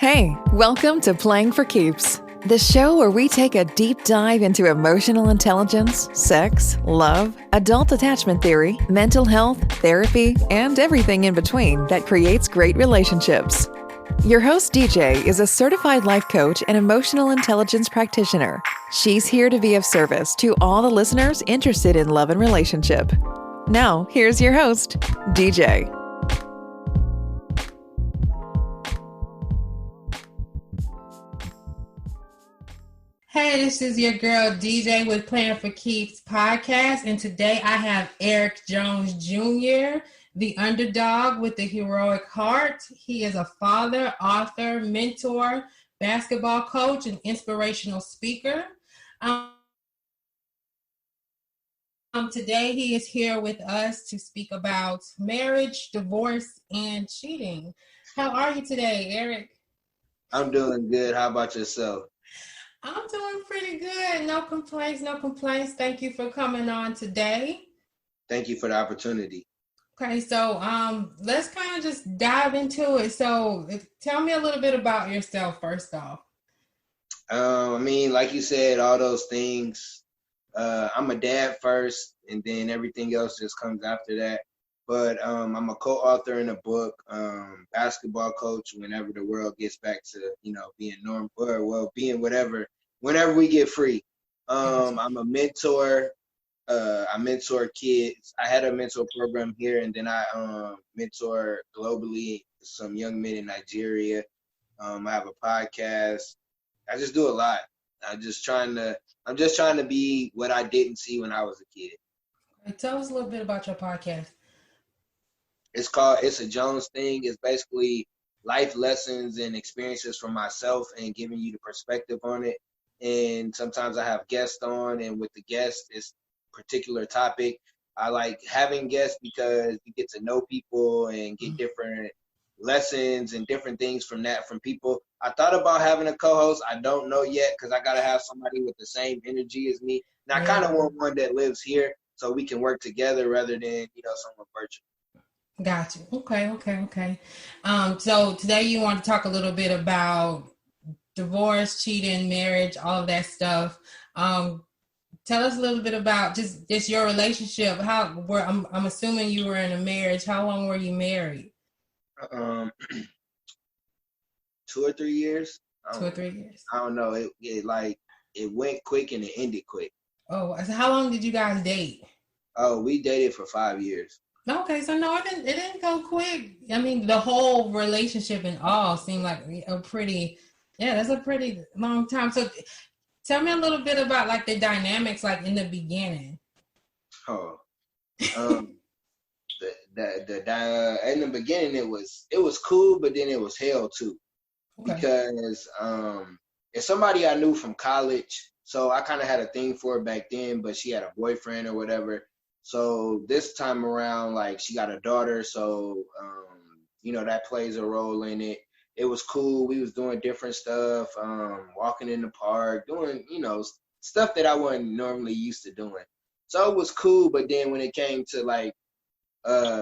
Hey, welcome to Playing for Keeps, the show where we take a deep dive into emotional intelligence, sex, love, adult attachment theory, mental health, therapy, and everything in between that creates great relationships. Your host, DJ, is a certified life coach and emotional intelligence practitioner. She's here to be of service to all the listeners interested in love and relationship. Now, here's your host, DJ. Hey, this is your girl DJ with Playing for Keeps podcast, and today I have Eric Jones Jr., the underdog with the heroic heart. He is a father, author, mentor, basketball coach, and inspirational speaker. Today he is here with us to speak about marriage, divorce, and cheating. How are you today, Eric? I'm doing good. How about yourself? I'm doing pretty good. No complaints, no complaints. Thank you for coming on today. Thank you for the opportunity. Okay, so let's kind of just dive into it. So tell me a little bit about yourself first off. Like you said, all those things. I'm a dad first, and then everything else just comes after that. But I'm a co-author in a book, basketball coach. Whenever the world gets back to being normal, or being whatever, whenever we get free. I'm a mentor. I mentor kids. I had a mentor program here, and then I mentor globally some young men in Nigeria. I have a podcast. I just do a lot. I'm just trying to be what I didn't see when I was a kid. Tell us a little bit about your podcast. It's a Jones Thing. It's basically life lessons and experiences from myself and giving you the perspective on it. And sometimes I have guests on, and with the guests, it's a particular topic. I like having guests because you get to know people and get different lessons and different things from people. I thought about having a co-host. I don't know yet because I got to have somebody with the same energy as me. And I kind of want one that lives here so we can work together rather than, someone virtual. Got you. Okay. So today you want to talk a little bit about divorce, cheating, marriage, all of that stuff. Tell us a little bit about just your relationship. I'm assuming you were in a marriage. How long were you married? 2 or 3 years. 2 or 3 years. I don't know. It went quick and it ended quick. Oh, so how long did you guys date? Oh, we dated for 5 years. Okay, so no, it didn't go quick. I mean, the whole relationship and all seemed like that's a pretty long time. So tell me a little bit about like the dynamics like in the beginning. Oh, in the beginning it was cool, but then it was hell too. Okay. Because it's somebody I knew from college, so I kind of had a thing for her back then, but she had a boyfriend or whatever. So this time around, like, she got a daughter, so that plays a role in it. It was cool. We was doing different stuff, walking in the park, doing, stuff that I wasn't normally used to doing. So it was cool, but then when it came to like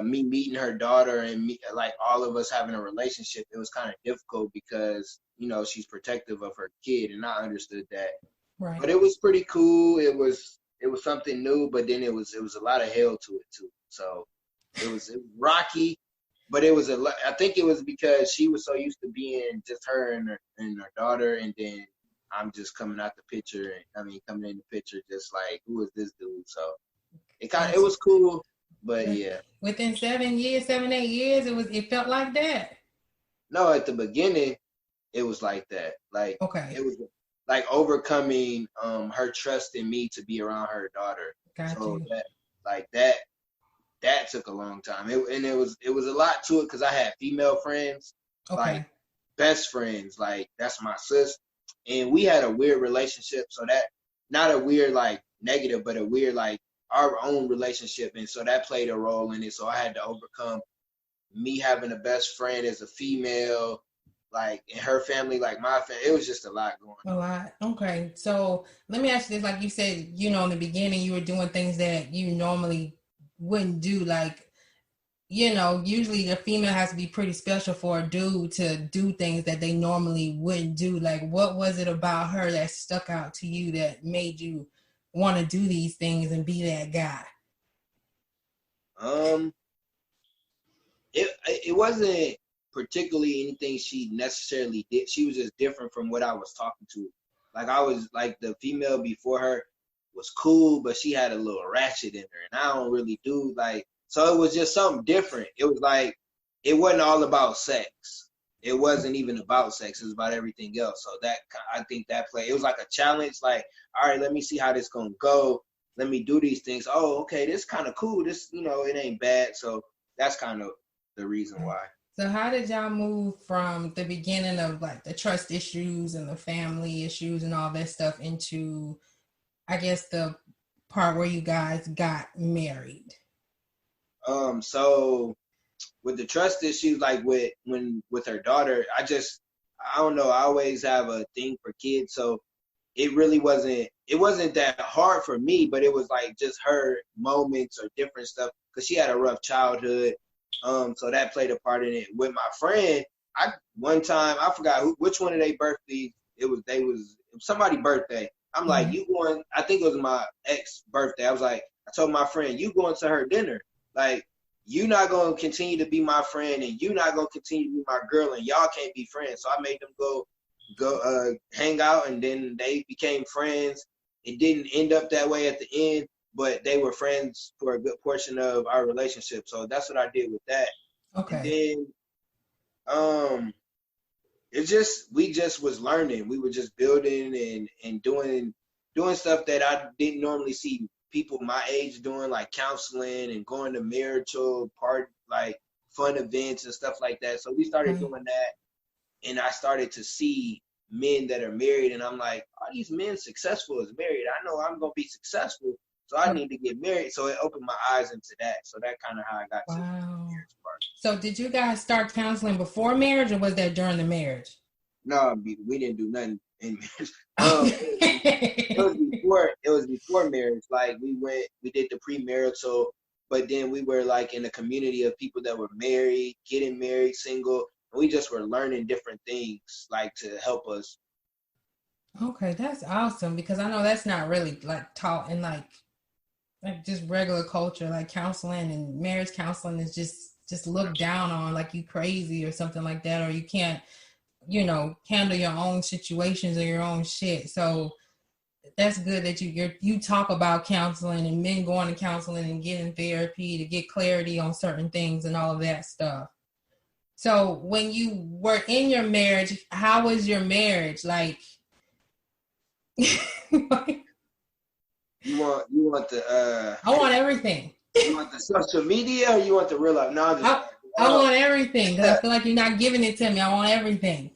me meeting her daughter and like all of us having a relationship, it was kind of difficult because she's protective of her kid, and I understood that. Right. But it was pretty cool. It was something new, but then it was a lot of hell to it too. So it was rocky, but I think it was because she was so used to being just her and her daughter, and then I'm just coming in the picture just like, who is this dude? So it was cool. But yeah. Within 8 years, it felt like that. No, at the beginning, it was like that. Like, okay. It was like overcoming her trust in me to be around her daughter. Gotcha. So that took a long time. It was a lot to it because I had female friends, like best friends, like that's my sis, and we had a weird relationship. So that not a weird like negative, but a weird like our own relationship, and so that played a role in it. So I had to overcome me having a best friend as a female, like in her family, like my family. It was just a lot going on. A lot. Okay, so let me ask you this: like you said, in the beginning, you were doing things that you normally wouldn't do, like usually the female has to be pretty special for a dude to do things that they normally wouldn't do. Like, what was it about her that stuck out to you that made you want to do these things and be that guy? It wasn't particularly anything she necessarily did. She was just different from what I was talking to. Like, I was like, the female before her was cool, but she had a little ratchet in her, and I don't really do like. So it was just something different. It was like, it wasn't all about sex. It wasn't even about sex. It was about everything else. So that, I think that play, it was like a challenge. Like, all right, let me see how this gonna go. Let me do these things. Oh, okay, this kind of cool. This, it ain't bad. So that's kind of the reason why. So how did y'all move from the beginning of like the trust issues and the family issues and all that stuff into, I guess, the part where you guys got married? So with the trust issues, like with her daughter, I don't know, I always have a thing for kids, so it wasn't that hard for me, but it was like just her moments or different stuff, because she had a rough childhood. So that played a part in it. With my friend, one time I forgot which one of their birthdays it was somebody's birthday. I'm like, you going, I think it was my ex birthday. I told my friend, you going to her dinner. Like, you not going to continue to be my friend, and you not going to continue to be my girl, and y'all can't be friends. So I made them go hang out, and then they became friends. It didn't end up that way at the end, but they were friends for a good portion of our relationship. So that's what I did with that. Okay. And then we just was learning. We were just building and doing stuff that I didn't normally see people my age doing, like counseling and going to marital like fun events and stuff like that. So we started doing that, and I started to see men that are married, and I'm like, are these men successful as married? I know I'm gonna be successful, so I need to get married. So it opened my eyes into that. So that kind of how I got to the marriage part. So did you guys start counseling before marriage, or was that during the marriage? No, we didn't do nothing in marriage. It was before marriage. Like, we did the premarital, but then we were like in a community of people that were married, getting married, single, and we just were learning different things, like, to help us. Okay, that's awesome, because I know that's not really like taught in like just regular culture. Like, counseling and marriage counseling is just looked down on, like you crazy or something like that, or you can't, handle your own situations or your own shit. So that's good that you talk about counseling and men going to counseling and getting therapy to get clarity on certain things and all of that stuff. So when you were in your marriage, how was your marriage? Like, you want the I want everything. You want the social media, or you want the real life? No, I want everything, because I feel like you're not giving it to me. I want everything.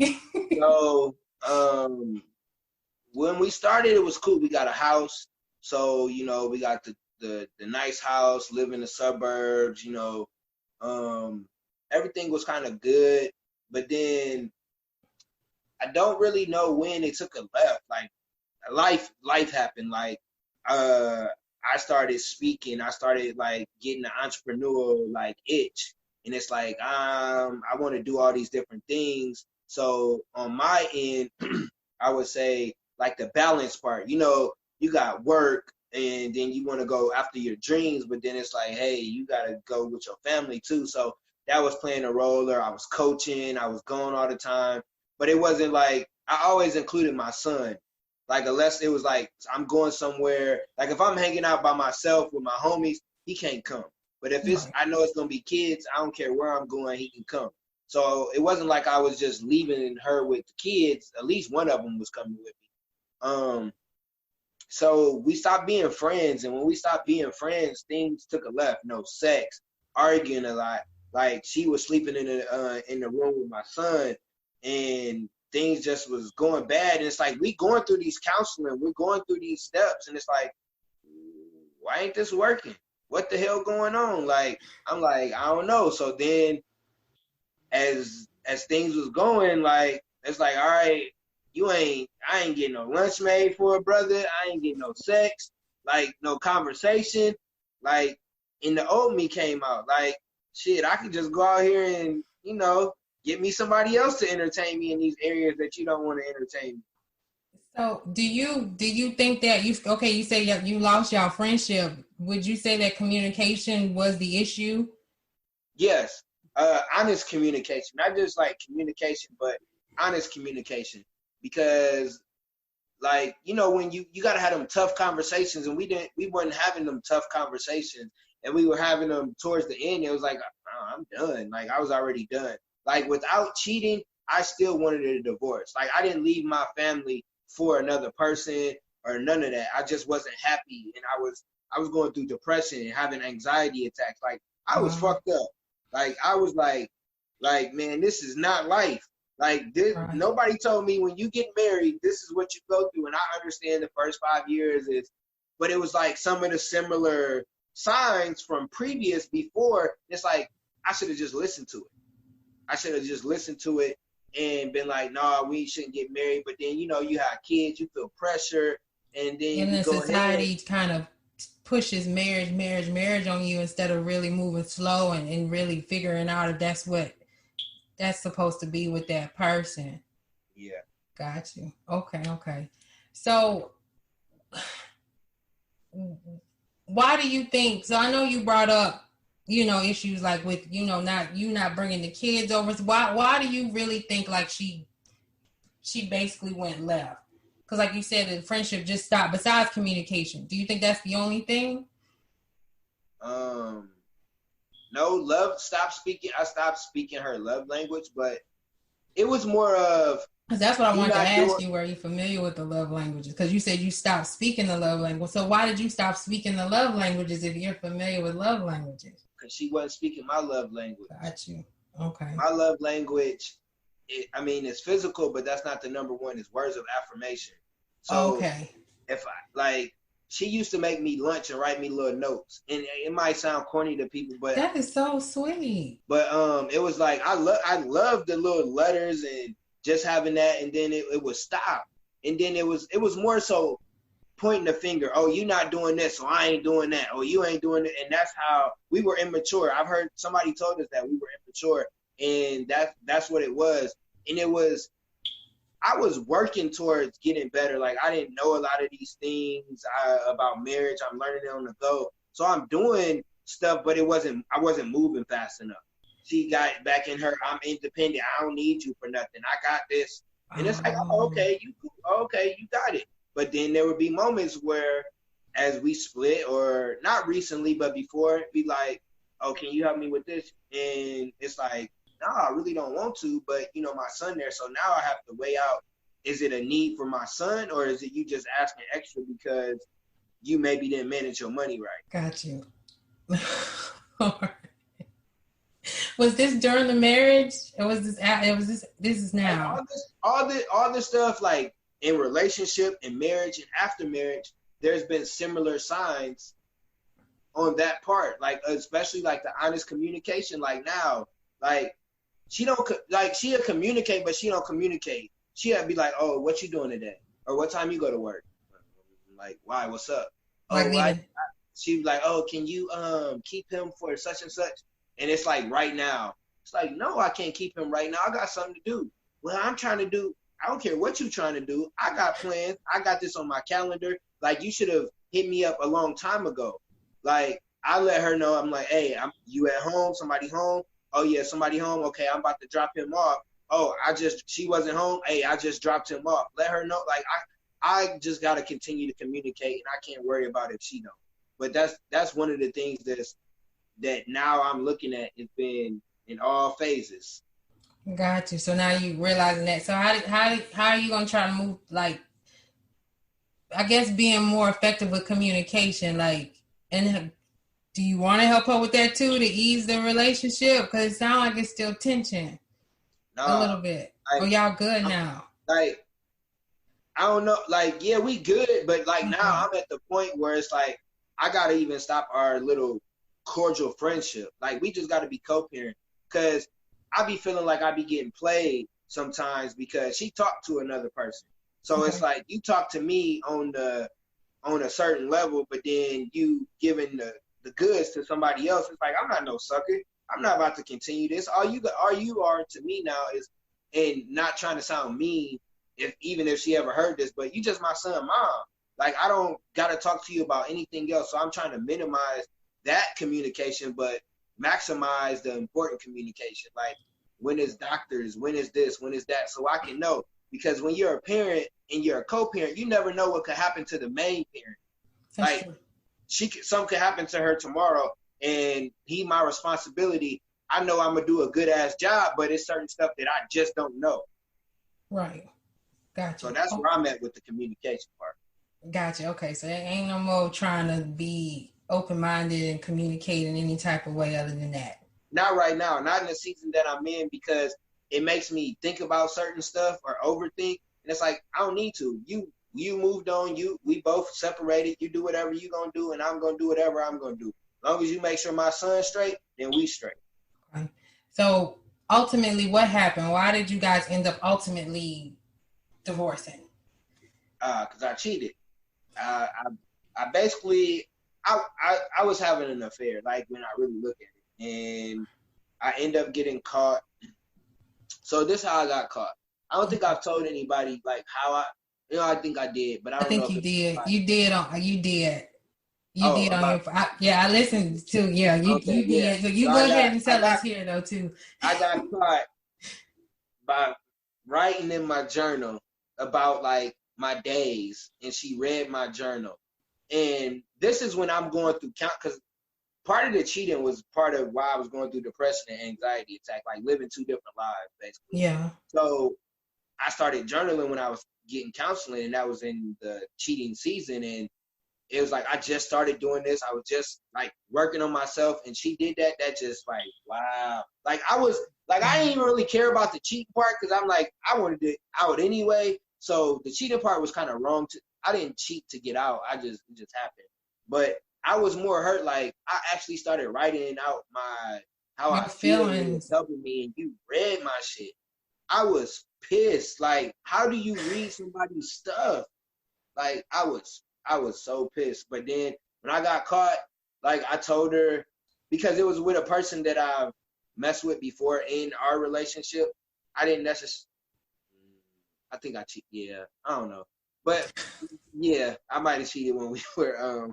So, when we started, it was cool. We got a house, so we got the nice house, live in the suburbs. Everything was kind of good, but then I don't really know when it took a left. Like, life happened. Like, I started speaking. I started like getting the entrepreneurial like itch. And it's like, I want to do all these different things. So on my end, I would say like the balance part, you got work, and then you want to go after your dreams, but then it's like, hey, you got to go with your family too. So that was playing a role. Or I was coaching, I was going all the time, but it wasn't like, I always included my son. Like, unless it was like, I'm going somewhere, like if I'm hanging out by myself with my homies, he can't come. But if I know it's going to be kids, I don't care where I'm going, he can come. So it wasn't like I was just leaving her with the kids. At least one of them was coming with me. So we stopped being friends. And when we stopped being friends, things took a left. No sex, arguing a lot. Like, she was sleeping in the room with my son, and things just was going bad. And it's like, we going through these counseling, we're going through these steps, and it's like, why ain't this working? What the hell going on? Like, I'm like, I don't know. So then as things was going, like, it's like, all right, I ain't getting no lunch made for a brother. I ain't getting no sex, like no conversation. Like, and the old me came out. Like, shit, I could just go out here and, get me somebody else to entertain me in these areas that you don't want to entertain me. So do you think that you say you lost your friendship? Would you say that communication was the issue? Yes. Honest communication, not just like communication, but honest communication. Because like, when you got to have them tough conversations, and we weren't having them tough conversations, and we were having them towards the end. It was like, oh, I'm done. Like, I was already done. Like, without cheating, I still wanted a divorce. Like, I didn't leave my family for another person or none of that. I just wasn't happy, and I was going through depression and having anxiety attacks. Like, I was fucked up. Like, I was like, man, this is not life. Like, this, nobody told me when you get married, this is what you go through. And I understand the first 5 years but it was like some of the similar signs from previous before. It's like, I should have just listened to it. I should have just listened to it and been like, nah, we shouldn't get married. But then, you have kids, you feel pressure. And then society kind of pushes marriage on you instead of really moving slow and really figuring out if that's supposed to be with that person. Yeah. Got you. Okay. So why do you think, so I know you brought up, issues like with, not bringing the kids over. So why do you really think like she basically went left? Because like you said, the friendship just stopped besides communication. Do you think that's the only thing? No, love stopped speaking. I stopped speaking her love language, but it was more of. Because that's what I wanted to ask you. Were you familiar with the love languages? Because you said you stopped speaking the love language. So why did you stop speaking the love languages if you're familiar with love languages? Because she wasn't speaking my love language. Got you. Okay. My love language, it's physical, but that's not the number one. It's words of affirmation. So okay. If she used to make me lunch and write me little notes, and it might sound corny to people, but that is so sweet. But it was like I love the little letters and just having that, and then it would stop, and then it was more so pointing the finger. Oh, you not doing this, so I ain't doing that. Oh, you ain't doing it, and that's how we were immature. I've heard somebody told us that we were immature, and that's what it was, and it was. I was working towards getting better. Like, I didn't know a lot of these things about marriage. I'm learning it on the go. So I'm doing stuff, but I wasn't moving fast enough. She got back in her, I'm independent. I don't need you for nothing. I got this. And it's like, okay, you got it. But then there would be moments where, as we split, or not recently, but before, it'd be like, oh, can you help me with this? And it's like, no, I really don't want to, but my son there. So now I have to weigh out, is it a need for my son, or is it you just asking extra because you maybe didn't manage your money right? Got you. Was this during the marriage? Or was this this is now? All this stuff, like in relationship and marriage and after marriage, there's been similar signs on that part. Like, especially like the honest communication, like now, like, she'll communicate, but she don't communicate. She'll be like, oh, what you doing today? Or what time you go to work? Like, why? What's up? She'd be like, oh, can you keep him for such and such? And it's like, right now. It's like, no, I can't keep him right now. I got something to do. Well, I'm trying to do, I don't care what you're trying to do. I got plans. I got this on my calendar. Like, you should have hit me up a long time ago. Like, I let her know. I'm like, hey, you at home? Somebody home? Oh, yeah, somebody home? Okay, I'm about to drop him off. Oh, she wasn't home? Hey, I just dropped him off. Let her know. Like, I just got to continue to communicate, and I can't worry about if she don't. But that's one of the things that now I'm looking at. It's been in all phases. Got you. So now you realizing that. So how are you going to try to move, like, I guess being more effective with communication, like, and do you want to help her with that too, to ease the relationship? Because it sounds like it's still tension a little bit. Like, or y'all good now? Like, I don't know. Like, yeah, we good. But, like, now I'm at the point where it's like, I got to even stop our little cordial friendship. Like, we just got to be co-parent. Because I be feeling like I be getting played sometimes because she talked to another person. So it's like, you talk to me on a certain level, but then you giving the goods to somebody else. It's like, I'm not no sucker. I'm not about to continue this. All you are to me now is, and not trying to sound mean, even if she ever heard this, but you just my son, mom. Like, I don't gotta talk to you about anything else. So I'm trying to minimize that communication, but maximize the important communication. Like, when is doctors, when is this, when is that, so I can know. Because when you're a parent and you're a co-parent, you never know what could happen to the main parent. That's like true. Something could happen to her tomorrow, and my responsibility. I know I'm gonna do a good ass job, but it's certain stuff that I just don't know. Right. Gotcha. So that's where I'm at with the communication part. Gotcha. Okay. So there ain't no more trying to be open-minded and communicate in any type of way other than that. Not right now. Not in the season that I'm in, because it makes me think about certain stuff or overthink. And it's like, I don't need to. You moved on. We both separated. You do whatever you gonna do, and I'm gonna do whatever I'm gonna do. As long as you make sure my son's straight, then we straight. Okay. So ultimately, what happened? Why did you guys end up ultimately divorcing? Because I cheated. I basically I was having an affair, like, when I really look at it, and I end up getting caught. So this is how I got caught. I don't think I've told anybody like how I think I did, but I don't know. I think you did. Like, you did on your. I listened to. Yeah, you did. Yeah. So you go ahead and tell us here though too. I got caught by writing in my journal about like my days, and she read my journal, and this is when I'm going through because part of the cheating was part of why I was going through depression and anxiety attack, like living two different lives basically. Yeah. So I started journaling when I was getting counseling, and that was in the cheating season, and it was like I just started doing this. I was just like working on myself, and she did that. That just like, wow. Like I didn't even really care about the cheating part, because I'm like, I wanted it out anyway. So the cheating part was kind of wrong. I didn't cheat to get out. It just happened. But I was more hurt. Like, I actually started writing out how I feel, and it was helping me, and you read my shit. I was pissed. Like, how do you read somebody's stuff? Like, I was so pissed. But then when I got caught, like, I told her, because it was with a person that I've messed with before in our relationship. I didn't necessarily, I think I cheated. Yeah, I don't know. But yeah, I might have cheated when we were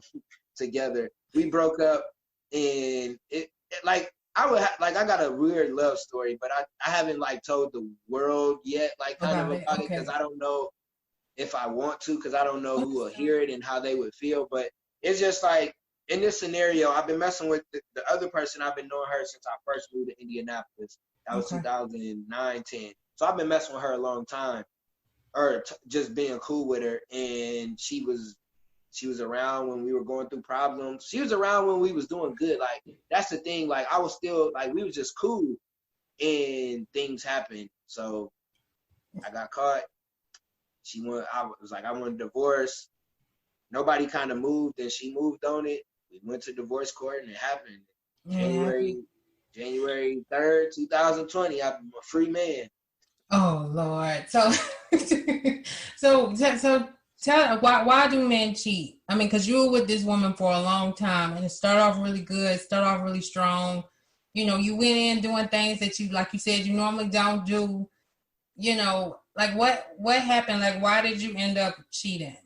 together. We broke up, and it like, I got a weird love story, but I haven't like told the world yet, like kind of about it, because I don't know if I want to, because I don't know who will hear it and how they would feel. But it's just like, in this scenario, I've been messing with the other person. I've been knowing her since I first moved to Indianapolis. That was 2009, 10. So I've been messing with her a long time, or just being cool with her. And she was around when we were going through problems. She was around when we was doing good. Like, that's the thing. Like, I was still, like, we was just cool, and things happened. So I got caught. I was like, I want a divorce. Nobody kind of moved, and she moved on it. We went to divorce court, and it happened. January 3rd, 2020, I'm a free man. Oh, Lord. So tell why do men cheat? I mean, because you were with this woman for a long time, and it started off really good, started off really strong. You know, you went in doing things that you, like you said, you normally don't do. You know, like what happened? Like, why did you end up cheating?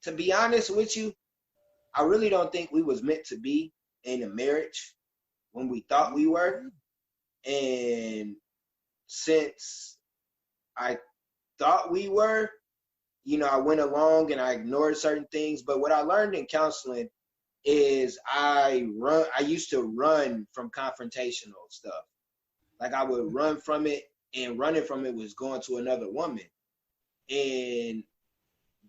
To be honest with you, I really don't think we was meant to be in a marriage when we thought we were. And since I thought we were, you know, I went along and I ignored certain things. But what I learned in counseling is I used to run from confrontational stuff. Like, I would run from it, and running from it was going to another woman. And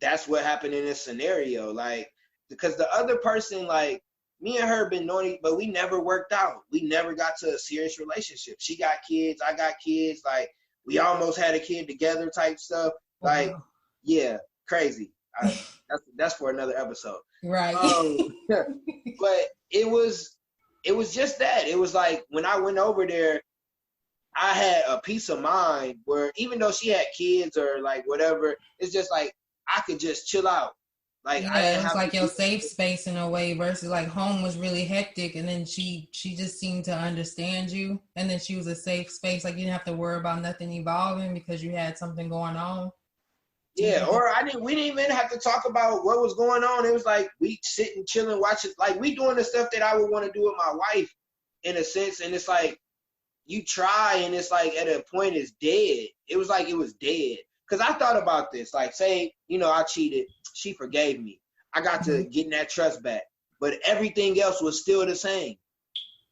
that's what happened in this scenario. Like, because the other person, like, me and her been knowing, but we never worked out. We never got to a serious relationship. She got kids, I got kids. Like, we almost had a kid together type stuff. Like, yeah, crazy. That's for another episode. Right. But it was just that. It was like, when I went over there, I had a peace of mind where, even though she had kids or like whatever, it's just like, I could just chill out. Like I Yeah, didn't it was have to like your do safe anything. space in a way versus like home was really hectic and then she just seemed to understand you and then she was a safe space. Like you didn't have to worry about nothing evolving because you had something going on. Do you Yeah, think that or we didn't even have to talk about what was going on. It was like we sitting, chilling, watching, like we doing the stuff that I would want to do with my wife in a sense. And it's like you try and it's like at a point it's dead. It was like it was dead. Cause I thought about this, like say, I cheated, she forgave me. I got to Mhm. getting that trust back, but everything else was still the same.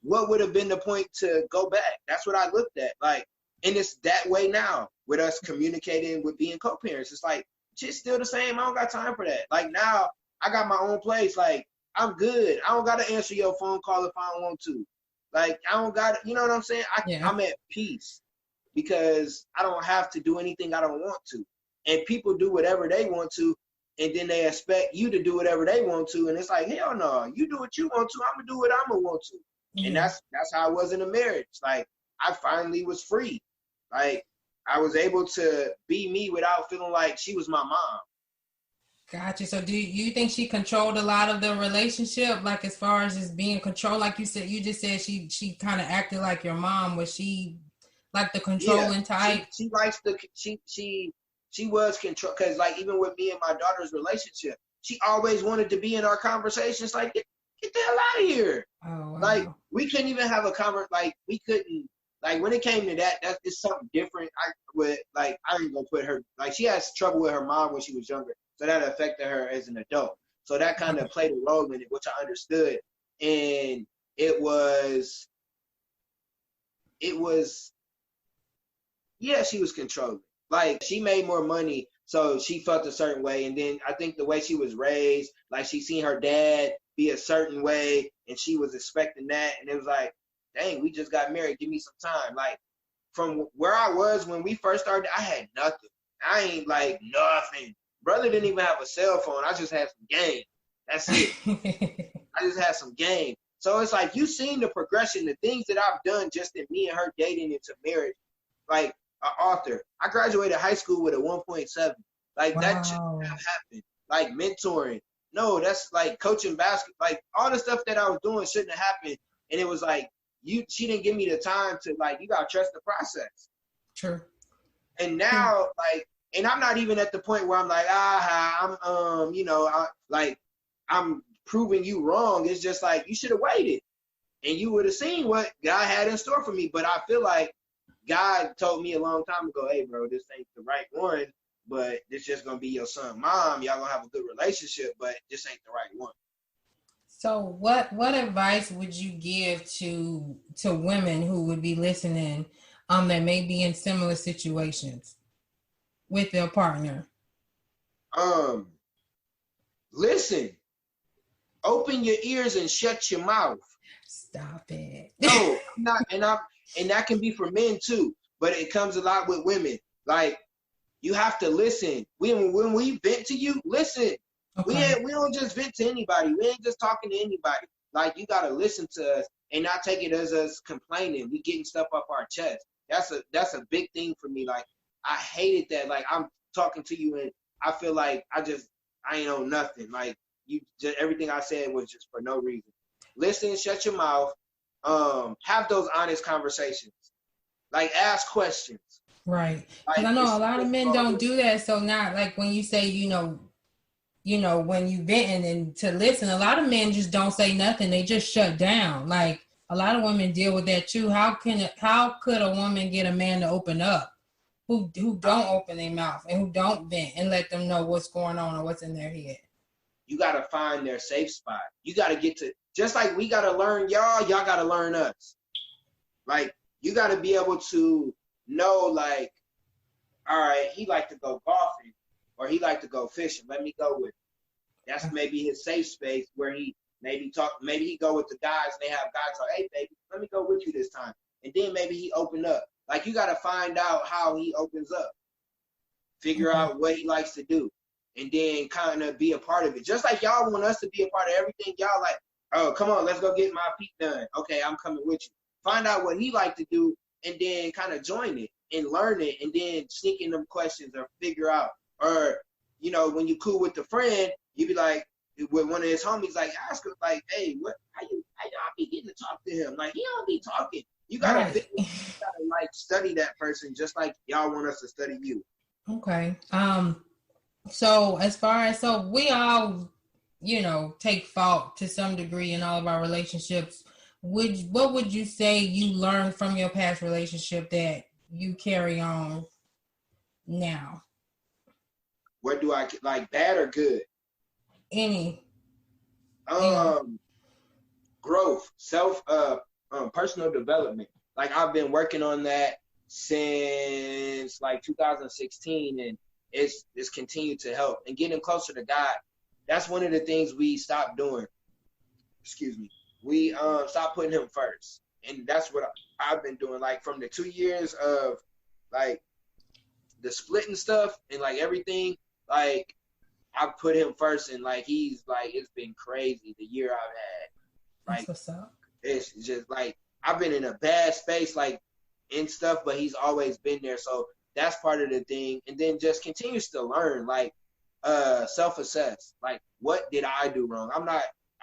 What would have been the point to go back? That's what I looked at. Like, and it's that way now with us communicating with being co-parents. It's like, shit's still the same. I don't got time for that. Like now I got my own place. Like I'm good. I don't got to answer your phone call if I don't want to. Like I don't got, you know what I'm saying? Yeah. I'm at peace because I don't have to do anything I don't want to. And people do whatever they want to, and then they expect you to do whatever they want to. And it's like, hell no, you do what you want to, I'm gonna do what I'm gonna want to. And Yeah. that's how I was in a marriage. Like I finally was free. Like I was able to be me without feeling like she was my mom. Gotcha. So do you think she controlled a lot of the relationship? Like as far as just being controlled, like you just said she kind of acted like your mom. Was she like the Yeah, controlling she type? she likes the she was control because like even with me and my daughter's relationship, she always wanted to be in our conversations. Like get the hell out of here. Oh Like wow. we couldn't even have a conversation. Like we couldn't. Like when it came to that, it's something different. I ain't gonna put her like she has trouble with her mom when she was younger, so that affected her as an adult. So that kind of played a role in it, which I understood. And it was yeah, she was controlling. Like she made more money, so she felt a certain way. And then I think the way she was raised, like she seen her dad be a certain way, and she was expecting that. And it was like, dang, we just got married. Give me some time. Like from where I was when we first started, I had nothing. I ain't like nothing. Brother didn't even have a cell phone. I just had some game. That's it. I just had some game. So it's like you seen the progression, the things that I've done just in me and her dating into marriage. Like an author, I graduated high school with a 1.7. Like that should Wow. have happened. Like mentoring, no, that's like coaching basketball. Like all the stuff that I was doing shouldn't have happened. And it was like she didn't give me the time to like you gotta trust the process. True. And now like, and I'm not even at the point where I'm like I'm proving you wrong. It's just like you should have waited and you would have seen what God had in store for me. But I feel like God told me a long time ago, hey bro, this ain't the right one, but this just gonna be your son, mom. Y'all gonna have a good relationship, but this ain't the right one. So what advice would you give to women who would be listening that may be in similar situations with their partner? Listen, open your ears and shut your mouth. Stop it. No, I'm not, and that can be for men too, but it comes a lot with women. Like you have to listen. When we vent to you, listen. Okay. We don't just vent to anybody. We ain't just talking to anybody. Like you gotta listen to us and not take it as us complaining. We getting stuff off our chest. That's a big thing for me. Like I hated that. Like I'm talking to you and I feel like I ain't on nothing. Like you just everything I said was just for no reason. Listen, shut your mouth. Have those honest conversations. Like ask questions. Right. Because Like I know it's a lot of men don't do that. So not like when you say, when you venting and to listen, a lot of men just don't say nothing. They just shut down. Like a lot of women deal with that too. How could a woman get a man to open up who don't open their mouth and who don't vent and let them know what's going on or what's in their head? You gotta find their safe spot. You gotta get to just like we gotta learn y'all gotta learn us. Like you gotta be able to know like, all right, he like to go golfing or he like to go fishing. Let me go with him. That's maybe his safe space where he maybe he go with the guys and they have guys like, hey baby, let me go with you this time. And then maybe he open up. Like you gotta find out how he opens up. Figure out what he likes to do. And then kind of be a part of it. Just like y'all want us to be a part of everything. Y'all like, oh, come on, let's go get my feet done. Okay, I'm coming with you. Find out what he like to do and then kind of join it and learn it and then sneak in them questions or figure out. Or, when you cool with the friend, You be like, with one of his homies, like, ask him, like, hey, how y'all be getting to talk to him? Like, he don't be talking. You gotta Right. like study that person just like y'all want us to study you. Okay. So as far as, so we all, take fault to some degree in all of our relationships. What would you say you learned from your past relationship that you carry on now? What do I like, bad or good? Any. Growth, personal development. Like, I've been working on that since like 2016, and it's continued to help and getting closer to God. That's one of the things we stopped doing. Excuse me. We stopped putting him first, and that's what I've been doing. Like, from the 2 years of like the splitting stuff and like everything, like I put him first, and like he's like, it's been crazy the year I've had. Like, what's up? It's just like I've been in a bad space, like in stuff, but he's always been there. So that's part of the thing. And then just continues to learn, like self-assess. Like, what did I do wrong? I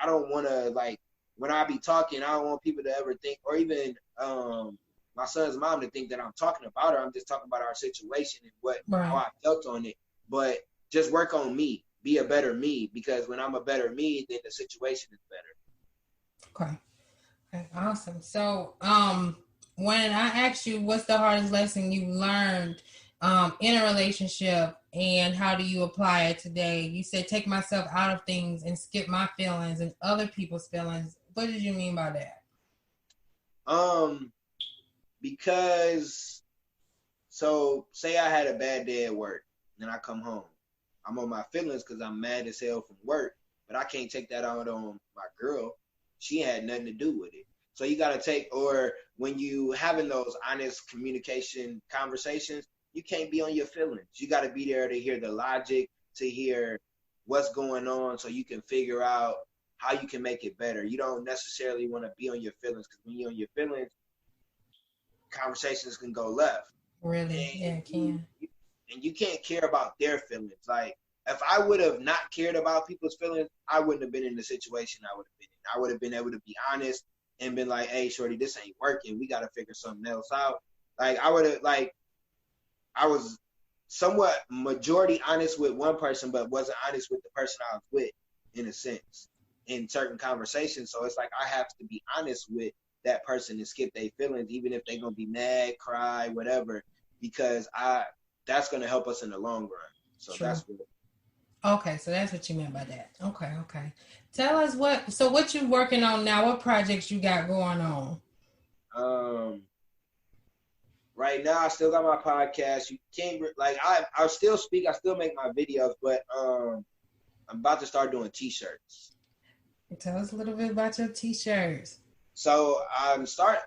don't want to, like, when I be talking, I don't want people to ever think, or even my son's mom to think that I'm talking about her. I'm just talking about our situation and how I felt on it. But just work on me, be a better me, because when I'm a better me, then the situation is better. Okay, awesome. So, when I asked you what's the hardest lesson you learned in a relationship and how do you apply it today, you said take myself out of things and skip my feelings and other people's feelings. What did you mean by that? Because, so say I had a bad day at work, and I come home. I'm on my feelings because I'm mad as hell from work, but I can't take that out on my girl. She had nothing to do with it. So you got to or when you having those honest communication conversations, you can't be on your feelings. You got to be there to hear the logic, to hear what's going on, so you can figure out how you can make it better. You don't necessarily want to be on your feelings, because when you're on your feelings, conversations can go left. Really? Yeah, it can. And you can't care about their feelings. Like, if I would have not cared about people's feelings, I wouldn't have been in the situation I would have been in. I would have been able to be honest and been like, hey, shorty, this ain't working. We got to figure something else out. Like, I was somewhat majority honest with one person, but wasn't honest with the person I was with, in a sense, in certain conversations. So it's like, I have to be honest with that person and skip their feelings, even if they're going to be mad, cry, whatever, because that's going to help us in the long run. So True. That's what. Okay, so that's what you meant by that. Okay. Tell us what you working on now. What projects you got going on? Right now I still got my podcast. You can't, like, I still speak, I still make my videos, but I'm about to start doing t-shirts. Tell us a little bit about your t-shirts. So I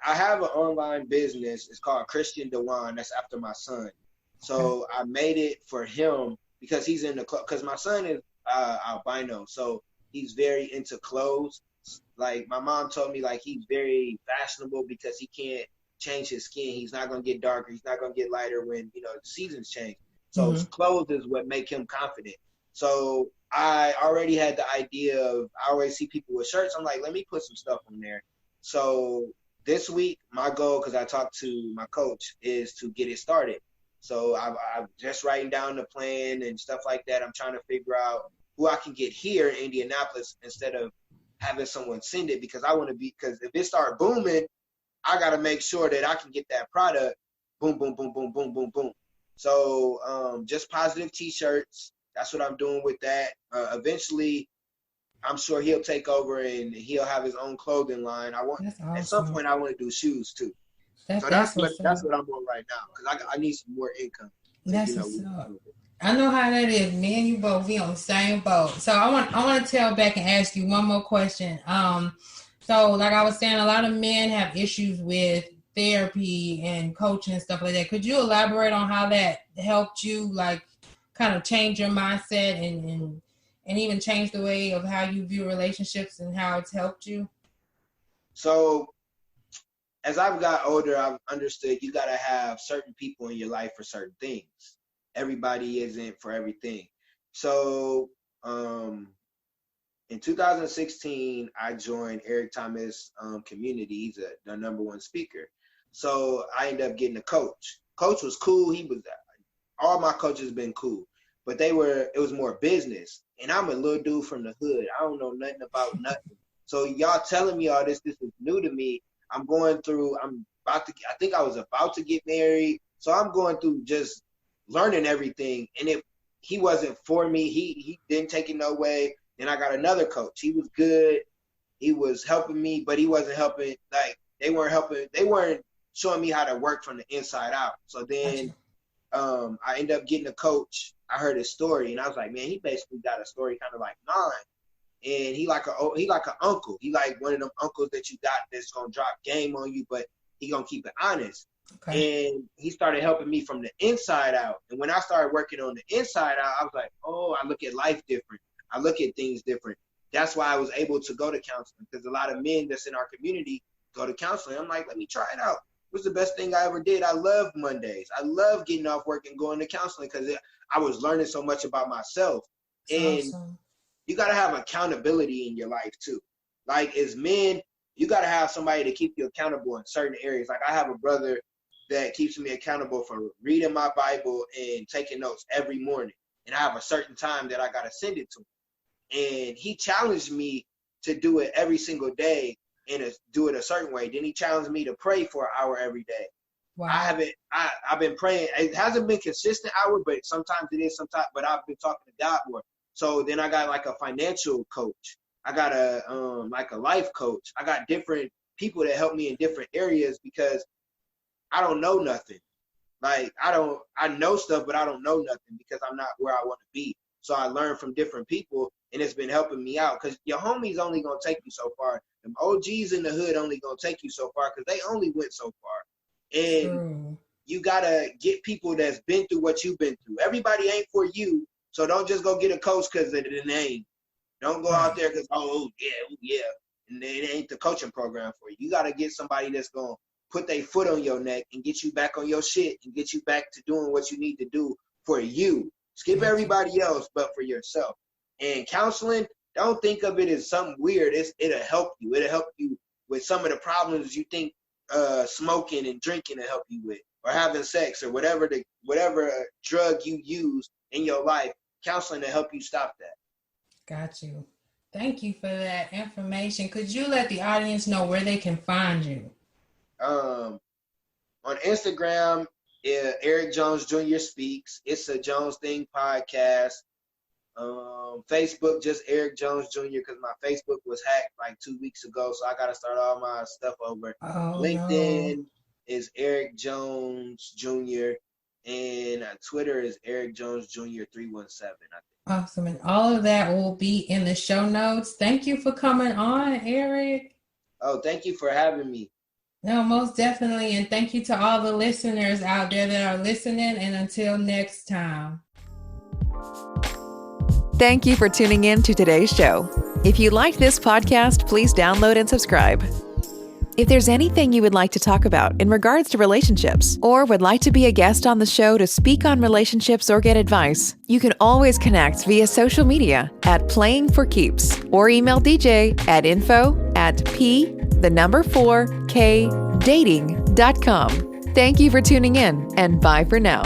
have an online business. It's called Christian Dewan. That's after my son. So I made it for him because he's in the club. Because my son is albino, so he's very into clothes. Like, my mom told me, like, he's very fashionable because he can't change his skin. He's not gonna get darker. He's not gonna get lighter when the seasons change. So clothes is what make him confident. So I already had the idea of, I always see people with shirts. I'm like, let me put some stuff on there. So this week, my goal, because I talked to my coach, is to get it started. So I'm just writing down the plan and stuff like that. I'm trying to figure out who I can get here in Indianapolis instead of having someone send it, because I want to be, because if it start booming, I got to make sure that I can get that product. Boom, boom, boom, boom, boom, boom, boom. So just positive t-shirts. That's what I'm doing with that. Eventually, I'm sure he'll take over and he'll have his own clothing line. Awesome. At some point, I want to do shoes too. So that's what I'm on right now, because I need some more income. That's I know how that is. Me and you both, we on the same boat. So I want to tell back and ask you one more question. So like I was saying, a lot of men have issues with therapy and coaching and stuff like that. Could you elaborate on how that helped you, like, kind of change your mindset and even change the way of how you view relationships and how it's helped you? So as I've got older, I've understood you got to have certain people in your life for certain things. Everybody isn't for everything. So In 2016, I joined Eric Thomas Community. He's the #1 speaker. So I ended up getting a coach. Coach was cool. All my coaches been cool, but it was more business. And I'm a little dude from the hood. I don't know nothing about nothing. So y'all telling me all this is new to me. I think I was about to get married. So I'm going through just learning everything. And he wasn't for me. He didn't take it no way. Then I got another coach. He was good. He was helping me, but he wasn't helping. Like they weren't showing me how to work from the inside out. So then I ended up getting a coach. I heard his story and I was like, man, he basically got a story kind of like mine. And he like an uncle. He like one of them uncles that you got that's gonna drop game on you, but he gonna keep it honest. Okay. And he started helping me from the inside out. And when I started working on the inside out, I was like, oh, I look at life different. I look at things different. That's why I was able to go to counseling, because a lot of men that's in our community go to counseling. I'm like, let me try it out. It was the best thing I ever did. I love Mondays. I love getting off work and going to counseling because I was learning so much about myself. And awesome. You got to have accountability in your life too. Like as men, you got to have somebody to keep you accountable in certain areas. Like I have a brother that keeps me accountable for reading my Bible and taking notes every morning. And I have a certain time that I got to send it to him. And he challenged me to do it every single day and do it a certain way. Then he challenged me to pray for an hour every day. Wow. I've been praying. It hasn't been consistent hour, but sometimes it is, but I've been talking to God more. So then I got like a financial coach. I got a life coach. I got different people that help me in different areas because I don't know nothing. Like I know stuff, but I don't know nothing because I'm not where I want to be. So I learned from different people and it's been helping me out because your homies only going to take you so far. Them OGs in the hood only going to take you so far because they only went so far. And you got to get people that's been through what you've been through. Everybody ain't for you. So don't just go get a coach because of the name. Don't go out there because, oh, yeah. And it ain't the coaching program for you. You got to get somebody that's going to put their foot on your neck and get you back on your shit and get you back to doing what you need to do for you. Skip everybody else, but for yourself. And counseling, don't think of it as something weird. It'll help you. It'll help you with some of the problems you think smoking and drinking will help you with, or having sex, or whatever drug you use in your life. Counseling to help you stop that. Got you. Thank you for that information. Could you let the audience know where they can find you? On Instagram, Eric Jones Jr. Speaks. It's a Jones Thing podcast. Facebook, just Eric Jones Jr. because my Facebook was hacked like 2 weeks ago, so I got to start all my stuff over. LinkedIn is Eric Jones Jr. and Twitter is Eric Jones Jr. 317. I think. Awesome, and all of that will be in the show notes. Thank you for coming on, Eric. Oh, thank you for having me. No, most definitely. And thank you to all the listeners out there that are listening. And until next time. Thank you for tuning in to today's show. If you liked this podcast, please download and subscribe. If there's anything you would like to talk about in regards to relationships, or would like to be a guest on the show to speak on relationships or get advice, you can always connect via social media at Playing for Keeps or email DJ at info@p4kdating.com. Thank you for tuning in, and bye for now.